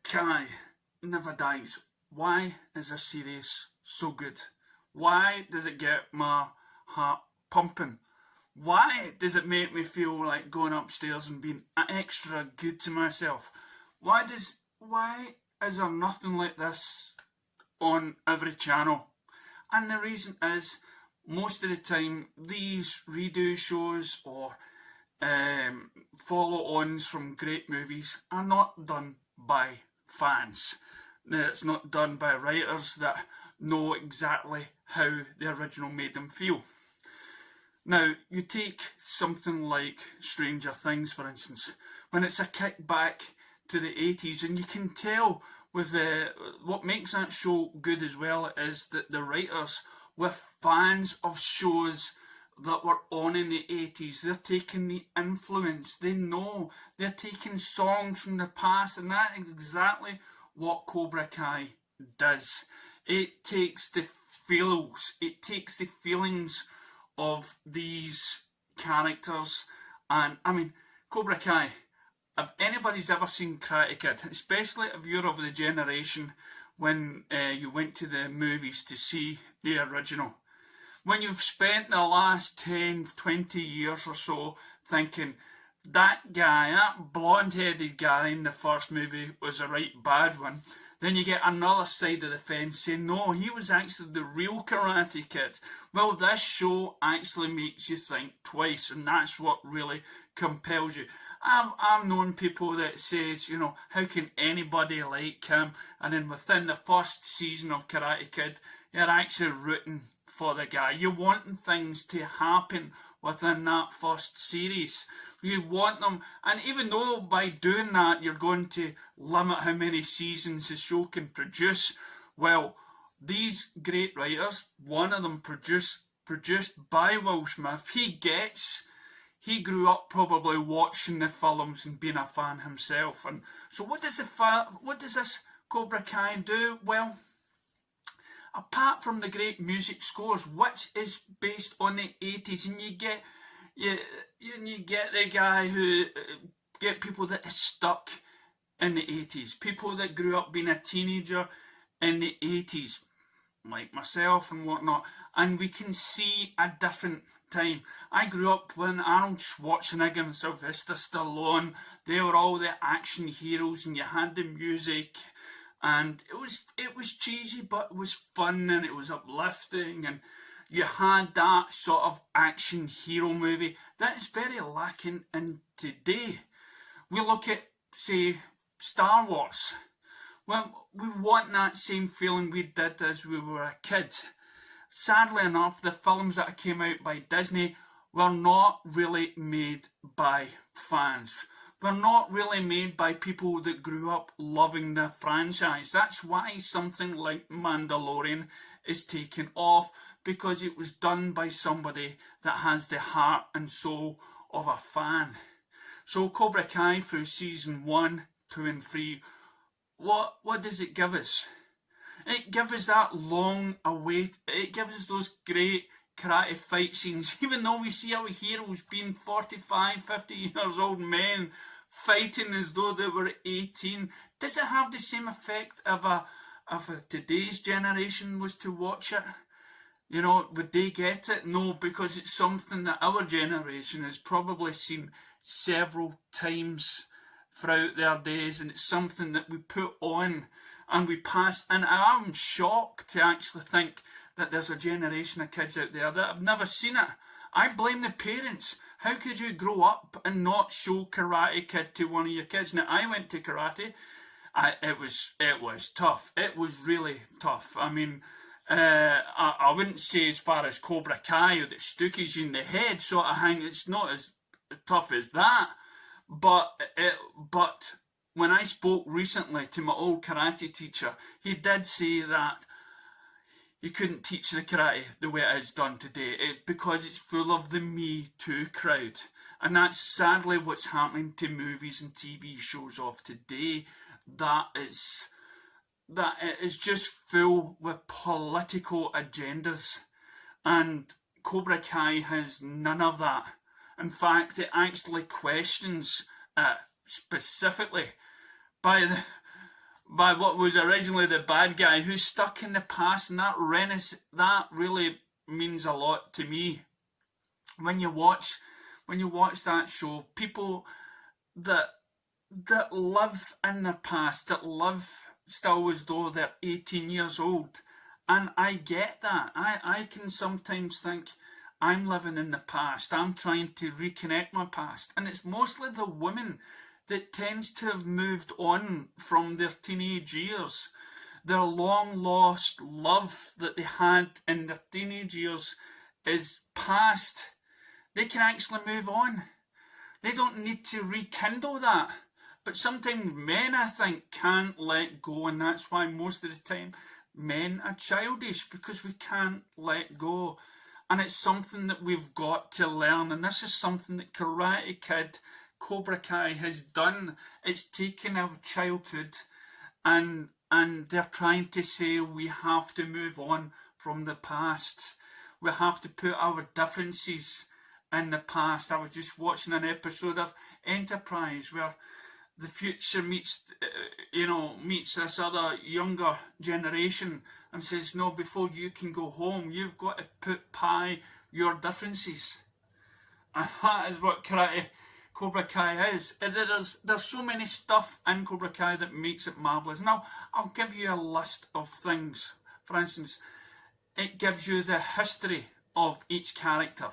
Kai never dies. Why is this series so good? Why does it get my heart pumping? Why does it make me feel like going upstairs and being extra good to myself? Why is there nothing like this on every channel? And the reason is, most of the time these redo shows or follow-ons from great movies are not done by fans. It's not done by writers that know exactly how the original made them feel. Now, you take something like Stranger Things, for instance, when it's a kick back to the 80s, and you can tell with what makes that show good as well is that the writers were fans of shows that were on in the 80s. They're taking the influence, they know, they're taking songs from the past, and that's exactly what Cobra Kai does. It takes the feels, it takes the feelings of these characters. And I mean, Cobra Kai, if anybody's ever seen Karate Kid, especially if you're of the generation when you went to the movies to see the original, when you've spent the last 10, 20 years or so thinking that guy, that blonde-headed guy in the first movie was a right bad one, then you get another side of the fence saying, no, he was actually the real Karate Kid. Well, this show actually makes you think twice, and that's what really compels you. I've known people that says, you know, how can anybody like him? And then within the first season of Karate Kid, you're actually rooting for the guy. You're wanting things to happen within that first series. You want them, and even though by doing that you're going to limit how many seasons the show can produce, well, these great writers, one of them produced by Will Smith, he grew up probably watching the films and being a fan himself. And so what does this Cobra Kai do? Well, apart from the great music scores, which is based on the 80s, and you get the guy who get people that are stuck in the 80s, people that grew up being a teenager in the 80s, like myself and whatnot, and we can see a different time. I grew up when Arnold Schwarzenegger and Sylvester Stallone, they were all the action heroes, and you had the music, and it was cheesy, but it was fun, and it was uplifting, and you had that sort of action hero movie that is very lacking in today. We look at, say, Star Wars. Well, we want that same feeling we did as we were a kid. Sadly enough, the films that came out by Disney were not really made by fans. They're not really made by people that grew up loving the franchise. That's why something like Mandalorian is taken off, because it was done by somebody that has the heart and soul of a fan. So Cobra Kai through season 1, 2 and 3, what does it give us? It gives us that long await, it gives us those great karate fight scenes, even though we see our heroes being 45, 50 years old men fighting as though they were 18. Does it have the same effect if today's generation was to watch it? You know, would they get it? No, because it's something that our generation has probably seen several times throughout their days, and it's something that we put on and we pass. And I'm shocked to actually think that there's a generation of kids out there that have never seen it. I blame the parents. How could you grow up and not show Karate Kid to one of your kids? Now, I went to karate. It was tough. It was really tough. I mean, I wouldn't say as far as Cobra Kai or that Stookies you in the head sort of thing. It's not as tough as that. But when I spoke recently to my old karate teacher, he did say that you couldn't teach the karate the way it is done today because it's full of the Me Too crowd. And that's sadly what's happening to movies and TV shows of today. That it is just full with political agendas. And Cobra Kai has none of that. In fact, it actually questions specifically by by what was originally the bad guy, who's stuck in the past, and that really means a lot to me. When you watch that show, people that live in the past, that live still as though they're 18 years old, and I get that. I can sometimes think I'm living in the past. I'm trying to reconnect my past, and it's mostly the women that tends to have moved on from their teenage years. Their long lost love that they had in their teenage years is past. They can actually move on. They don't need to rekindle that. But sometimes men, I think, can't let go, and that's why most of the time men are childish, because we can't let go. And it's something that we've got to learn, and this is something that Karate Kid, Cobra Kai has done. It's taken our childhood and they're trying to say we have to move on from the past. We have to put our differences in the past. I was just watching an episode of Enterprise where the future meets this other younger generation and says, no, before you can go home, you've got to put by your differences. And that is what Cobra Kai is. There's so many stuff in Cobra Kai that makes it marvellous. Now, I'll give you a list of things. For instance, it gives you the history of each character.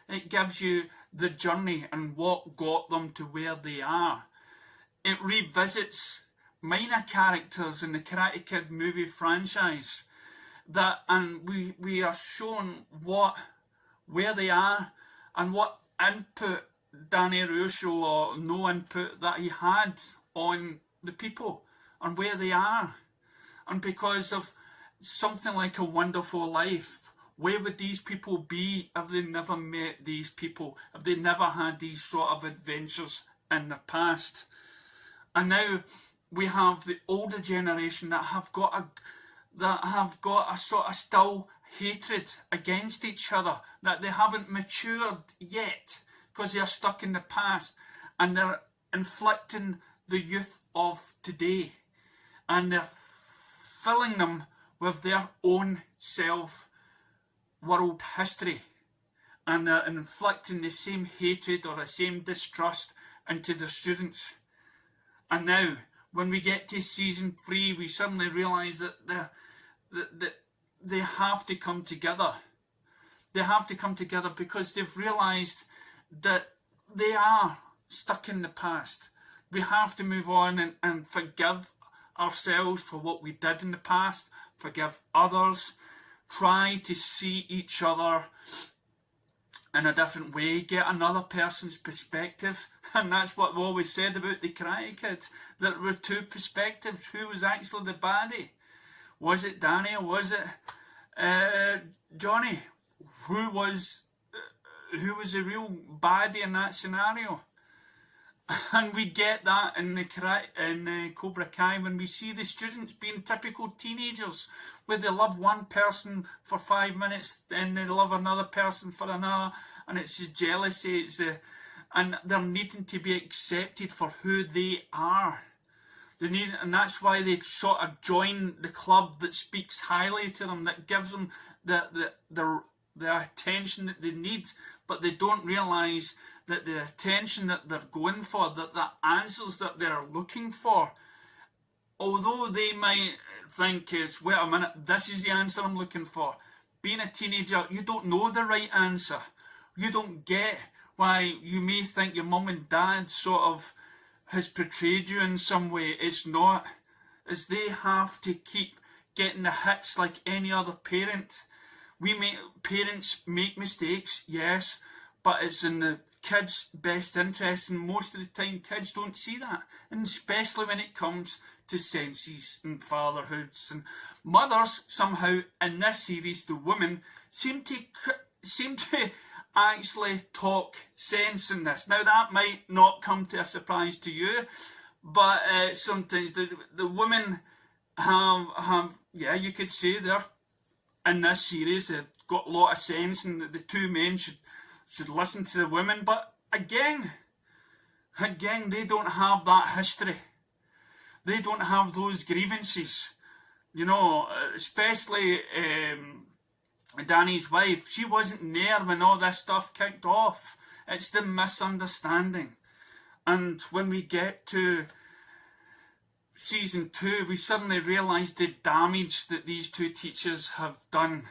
It gives you the journey and what got them to where they are. It revisits minor characters in the Karate Kid movie franchise. And we are shown where they are and what input Danny Russo or no input that he had on the people and where they are. And because of something like A Wonderful Life, where would these people be if they never met these people, if they never had these sort of adventures in the past? And now we have the older generation that have got a sort of still hatred against each other, that they haven't matured yet because they are stuck in the past, and they're inflicting the youth of today, and they're filling them with their own world history, and they're inflicting the same hatred or the same distrust into the students. And now, when we get to season 3, we suddenly realise that they have to come together. They have to come together because they've realised that they are stuck in the past. We have to move on and forgive ourselves for what we did in the past, forgive others, try to see each other in a different way, get another person's perspective. And that's what we always said about the Karate Kid, that there were two perspectives. Who was actually the baddie? Was it Danny or was it Johnny? Who was the real baddie in that scenario? And we get that in the Cobra Kai when we see the students being typical teenagers, where they love one person for 5 minutes, then they love another person for another, and it's the jealousy, and they're needing to be accepted for who they are. And that's why they sort of join the club that speaks highly to them, that gives them the attention that they need, but they don't realise that the attention that they're going for, that the answers that they're looking for, although they might think it's, wait a minute, this is the answer I'm looking for. Being a teenager, you don't know the right answer. You don't get why you may think your mum and dad sort of has portrayed you in some way. It's not. As they have to keep getting the hits like any other parent. Parents make mistakes, yes, but it's in the kids' best interest, and most of the time kids don't see that, and especially when it comes to senses and fatherhoods. And mothers, somehow in this series, the women seem to actually talk sense in this. Now that might not come to a surprise to you, but sometimes the women have you could say they're in this series, they've got a lot of sense, and the two men should listen to the women. But again, they don't have that history. They don't have those grievances. You know, especially Danny's wife. She wasn't there when all this stuff kicked off. It's the misunderstanding. And when we get to season 2, we suddenly realise the damage that these two teachers have done.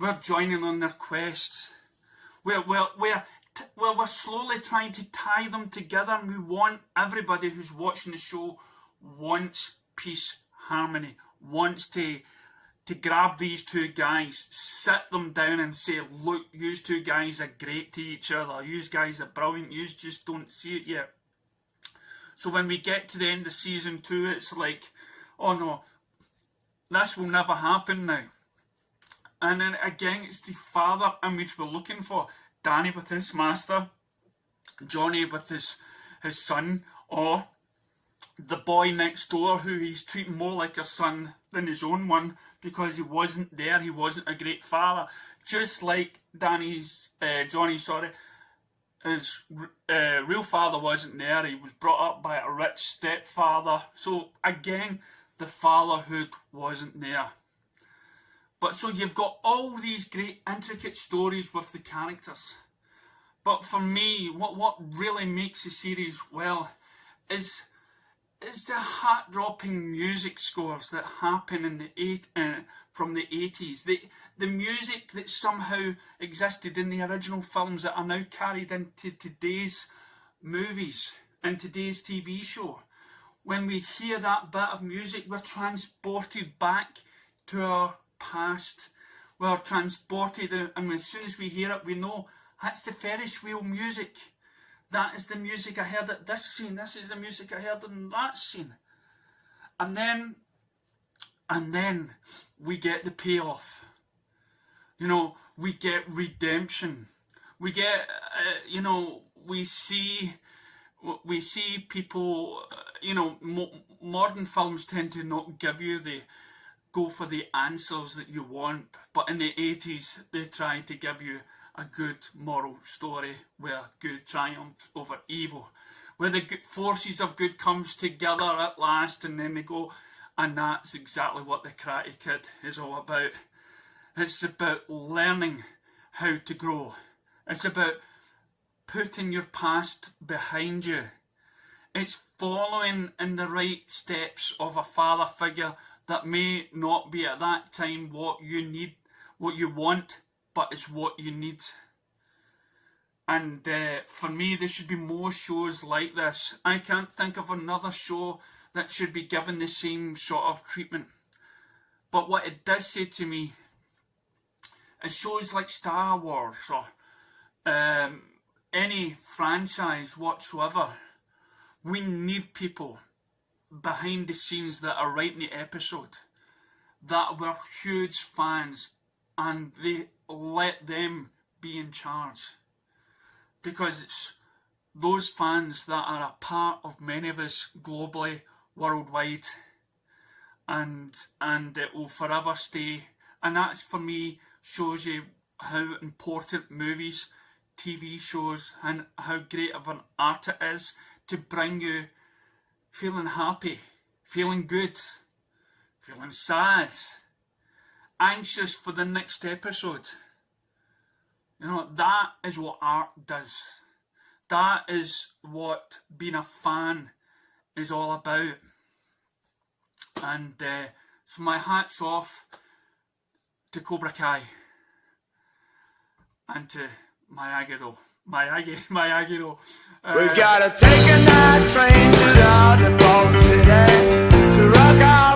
We're joining on their quests. We're slowly trying to tie them together, and we want everybody who's watching the show wants peace, harmony, wants to grab these two guys, sit them down and say, look, you two guys are great to each other, you guys are brilliant, you just don't see it yet. So when we get to the end of season 2, it's like, oh no, this will never happen now. And then again, it's the father image we're looking for. Danny with his master, Johnny with his son, or the boy next door who he's treating more like a son than his own one because he wasn't there, he wasn't a great father. Just like Johnny's, his real father wasn't there, he was brought up by a rich stepfather. So again, the fatherhood wasn't there. But so you've got all these great intricate stories with the characters. But for me, what really makes the series well is the heart-dropping music scores that happen in from the 80s. The music that somehow existed in the original films that are now carried into today's movies and today's TV show. When we hear that bit of music, we're transported back to our past. We're transported, and as soon as we hear it, we know that's the Ferris wheel music. That is the music I heard at this scene. This is the music I heard in that scene. And then we get the payoff. You know, we get redemption. We get, we see people, modern films tend to not give you go for the answers that you want. But in the 80s, they tried to give you a good moral story where good triumphs over evil, where the good forces of good comes together at last, and then they go, and that's exactly what the Karate Kid is all about. It's about learning how to grow. It's about putting your past behind you. It's following in the right steps of a father figure that may not be at that time what you need, what you want, but it's what you need. And for me, there should be more shows like this. I can't think of another show that should be given the same sort of treatment. But what it does say to me is shows like Star Wars or any franchise whatsoever, we need people behind the scenes that are writing the episode that were huge fans, and they let them be in charge, because it's those fans that are a part of many of us globally, worldwide, and it will forever stay. And that, for me, shows you how important movies, TV shows, and how great of an art it is to bring you feeling happy, feeling good, feeling sad, anxious for the next episode. You know, that is what art does. That is what being a fan is all about. And so my hat's off to Cobra Kai and to Miyagi-Do. Miyagi-Do. We gotta take a night train to the default city to rock out.